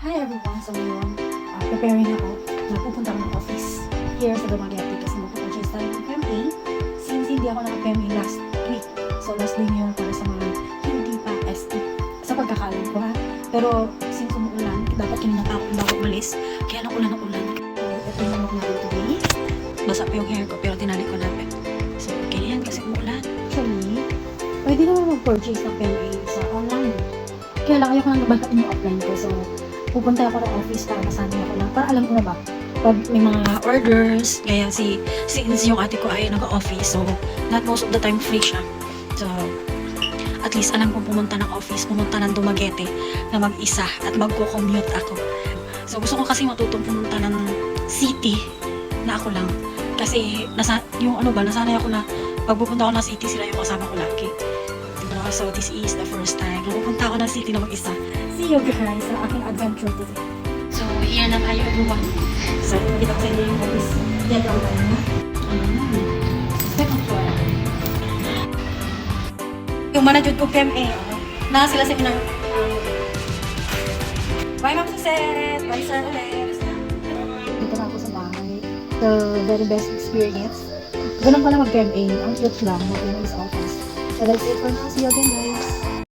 Hi everyone! So ngayon, preparing ako na pupunta ako ng office here sa Dumaguete kasi magpapurchase tayo ng PMA since hindi ako naka-PMA last week. So last day ngayon para sa mga hindi pa ST sa pagkakalam ko ha. Pero since umuulan, dapat kanina pa ako bago umalis kaya naulan ng ulan. So ito yung look natin today. Basa pa yung hair ko pero tinali ko natin. So ganyan kasi umuulan. Actually, pwede naman mag-purchase ng PMA sa online. Kaya lang ayoko nang nabalakin yung offline ko. So pupunta ako ng office para masanay ako lang. Para alam ko na ba, pag may mga orders, kaya since yung ate ko ay nag-office, so not most of the time free siya. So, at least alam kong pumunta ng office, pumunta ng Dumaguete na mag-isa at magko-commute ako. So, gusto ko kasi matutong pumunta ng city na ako lang. Kasi, nasanay ako na pag pupunta ako ng city, sila yung kasama ko lagi. Diba? So, this is the first time na pupunta ako ng city na mag-isa. See you guys sa aking adventure today. So, here na tayo everyone. So, kita ko sa inyo yung office. Yan lang tayo na. Second floor. Yung manajud ko PMA, na sila sa inang. Bye Ma'am Suzette! Bye Sir Alex! Dito na ako sa bahay. The very best experience. Ganun pala mag-PMA. Ang cute lang. Mag-PMA sa office. So, that's it for now. See you again guys.